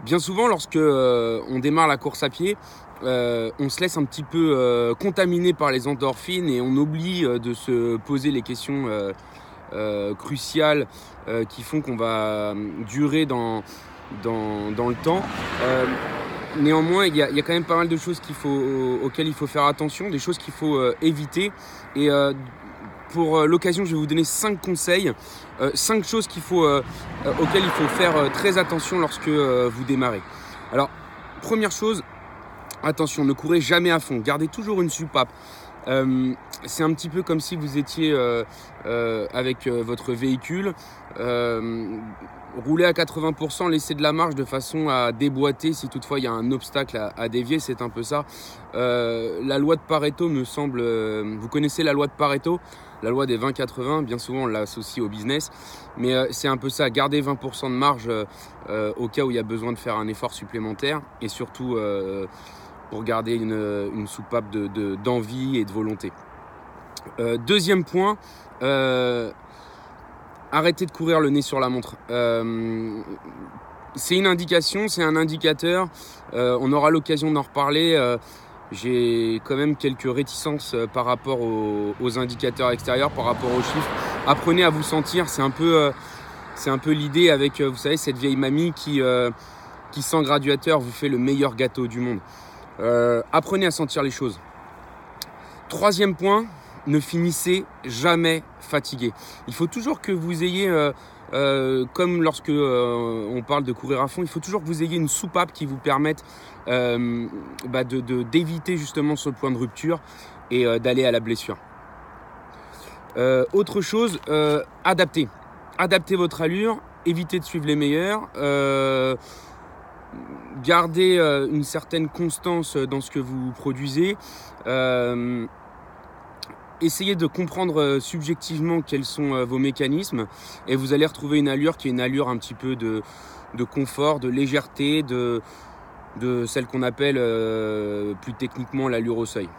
Bien souvent, lorsque on démarre la course à pied, on se laisse un petit peu contaminer par les endorphines et on oublie de se poser les questions cruciales qui font qu'on va durer dans le temps. Néanmoins, il y a quand même pas mal de choses auxquelles il faut faire attention, des choses qu'il faut éviter. Et pour l'occasion, je vais vous donner 5 conseils, 5 choses auxquelles il faut faire très attention lorsque vous démarrez. Alors, première chose, attention, ne courez jamais à fond, gardez toujours une soupape. C'est un petit peu comme si vous étiez avec votre véhicule, roulez à 80%, laissez de la marge de façon à déboîter si toutefois il y a un obstacle à dévier, c'est un peu ça. La loi de Pareto me semble, vous connaissez la loi de Pareto, la loi des 20-80, bien souvent on l'associe au business, mais c'est un peu ça, gardez 20% de marge au cas où il y a besoin de faire un effort supplémentaire et surtout pour garder une soupape d'envie et de volonté. Deuxième point, arrêtez de courir le nez sur la montre. C'est une indication, c'est un indicateur. On aura l'occasion d'en reparler. J'ai quand même quelques réticences par rapport aux indicateurs extérieurs, par rapport aux chiffres. Apprenez à vous sentir. C'est un peu l'idée avec, vous savez, cette vieille mamie qui sans graduateur vous fait le meilleur gâteau du monde. Apprenez à sentir les choses. Troisième point, ne finissez jamais fatigué. Il faut toujours que vous ayez, comme lorsque on parle de courir à fond, il faut toujours que vous ayez une soupape qui vous permette d'éviter justement ce point de rupture et d'aller à la blessure. Autre chose, adaptez votre allure, évitez de suivre les meilleurs. Gardez une certaine constance dans ce que vous produisez. Essayez de comprendre subjectivement quels sont vos mécanismes et vous allez retrouver une allure qui est une allure un petit peu de confort, de légèreté, de celle qu'on appelle plus techniquement l'allure au seuil.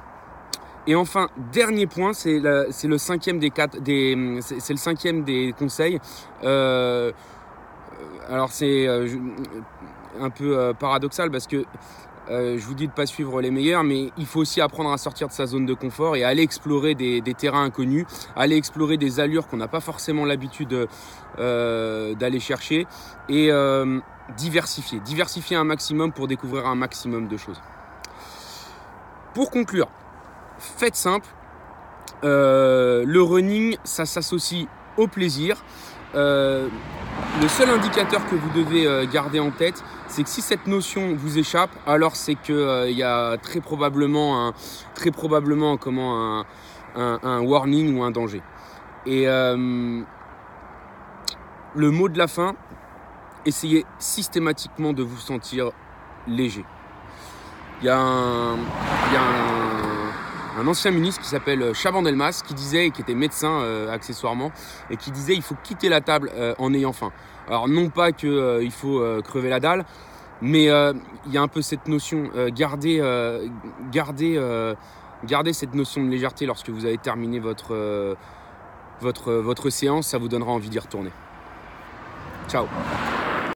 Et enfin, dernier point, c'est le cinquième des conseils. Alors c'est un peu paradoxal parce que je vous dis de ne pas suivre les meilleurs, mais il faut aussi apprendre à sortir de sa zone de confort et aller explorer des terrains inconnus, aller explorer des allures qu'on n'a pas forcément l'habitude d'aller chercher et diversifier un maximum pour découvrir un maximum de choses. Pour conclure, faites simple, le running, ça s'associe au plaisir. Le seul indicateur que vous devez garder en tête, c'est que si cette notion vous échappe, alors c'est que y a très probablement un warning ou un danger. Et le mot de la fin, essayez systématiquement de vous sentir léger. Il y a un ancien ministre qui s'appelle Chaban-Delmas qui disait, et qui était médecin accessoirement, et qui disait il faut quitter la table en ayant faim. Alors non pas qu'il faut crever la dalle, mais il y a un peu cette notion, gardez cette notion de légèreté lorsque vous avez terminé votre séance, ça vous donnera envie d'y retourner. Ciao.